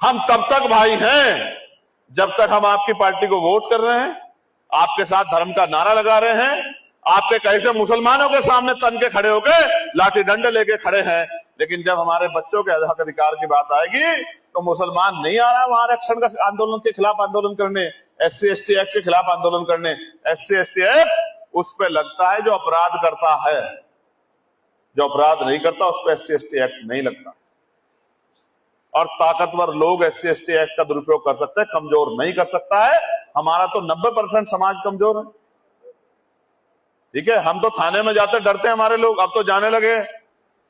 हम तब तक भाई हैं जब तक हम आपकी पार्टी को वोट कर रहे हैं, आपके साथ धर्म का नारा लगा रहे हैं, आपके कैसे मुसलमानों के सामने तन के खड़े होकर लाठी डंडे लेके खड़े हैं। लेकिन जब हमारे बच्चों के हक अधिकार की बात आएगी तो मुसलमान नहीं आ रहा वहां आरक्षण का आंदोलन के खिलाफ आंदोलन करने, SC ST एक्ट के खिलाफ आंदोलन करने। SC ST एक्ट उस पर लगता है जो अपराध करता है, जो अपराध नहीं करता उस पर SC ST एक्ट नहीं लगता। और ताकतवर लोग SC ST एक्ट का दुरुपयोग कर सकते हैं, कमजोर नहीं कर सकता है। हमारा तो 90% समाज कमजोर है, ठीक है। हम तो थाने में जाते डरते हैं हमारे लोग, अब तो जाने लगे।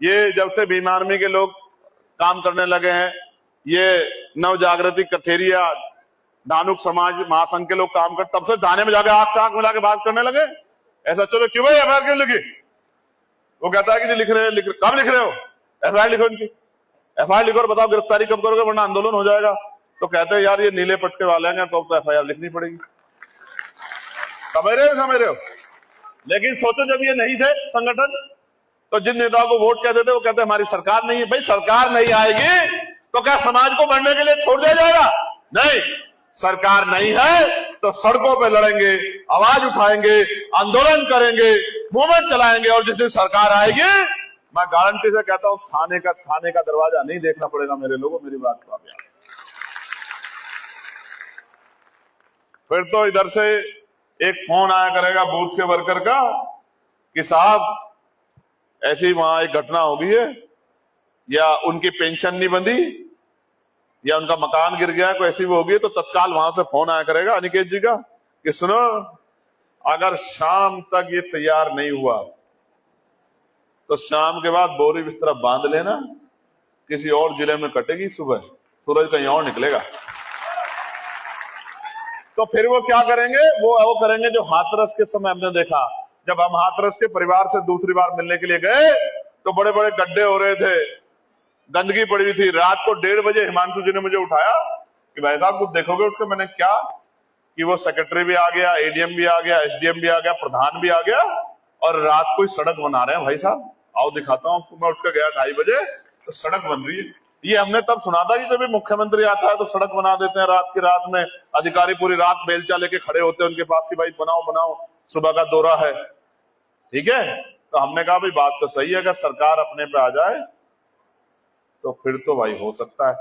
ये जब से भीम आर्मी के लोग काम करने लगे हैं, ये नव जागृति कथेरिया धानुक समाज महासंघ के लोग काम कर, तब से थाने में जाके आंख से आंख मिला के बात करने लगे। ऐसा चलो क्यों भाई FIR क्यों लिखी? वो कहता है कि जी लिख रहे हैं। कब लिख रहे हो? FIR लिखो इनकी, FIR लिखो और बताओ गिरफ्तारी कब करोगे वरना आंदोलन हो जाएगा। तो कहते हैं यार ये नीले पट्टे वाले हैं तो FIR लिखनी पड़ेगी। समझ रहे हो? लेकिन सोचो जब ये नहीं थे संगठन तो जिन नेताओं को वोट कहते थे वो कहते हमारी सरकार नहीं है। भाई सरकार नहीं आएगी तो क्या समाज को बढ़ने के लिए छोड़ दिया जाएगा? नहीं, सरकार नहीं है तो सड़कों पे लड़ेंगे, आवाज उठाएंगे, आंदोलन करेंगे, मूवमेंट चलाएंगे। और जिस दिन सरकार आएगी मैं गारंटी से कहता हूं थाने का दरवाजा नहीं देखना पड़ेगा मेरे लोगों। मेरी बात को आप याद। फिर तो इधर से एक फोन आया करेगा बूथ के वर्कर का कि साहब ऐसी वहां एक घटना हो गई है, या उनकी पेंशन नहीं बंधी, या उनका मकान गिर गया, कोई ऐसी वो हो गई, तो तत्काल वहां से फोन आया करेगा अनिकेत जी का कि सुनो अगर शाम तक ये तैयार नहीं हुआ तो शाम के बाद बोरी बिस्तर बांध लेना, किसी और जिले में कटेगी, सुबह सूरज कहीं और निकलेगा। तो फिर वो क्या करेंगे? वो करेंगे जो हाथरस के समय हमने देखा। जब हम हाथरस के परिवार से दूसरी बार मिलने के लिए गए तो बड़े बड़े गड्ढे हो रहे थे, गंदगी पड़ी हुई थी। रात को 1:30 बजे हिमांशु जी ने मुझे उठाया कि भाई साहब कुछ देखोगे उठ के? मैंने क्या कि वो सेक्रेटरी भी आ गया, ADM भी आ गया, SDM भी आ गया, प्रधान भी आ गया और रात को सड़क बना रहे हैं। भाई साहब आओ दिखाता हूं आपको। मैं उठ के गया 2:30 बजे तो सड़क बन रही है। ये हमने तब सुना था कि जब भी मुख्यमंत्री आता है तो सड़क बना देते हैं रात की रात में, अधिकारी पूरी रात बेलचा लेके खड़े होते हैं उनके पास कि भाई बनाओ, सुबह का दौरा है, ठीक है। तो हमने कहा भाई बात तो सही है, अगर सरकार अपने पे आ जाए तो फिर तो भाई हो सकता है।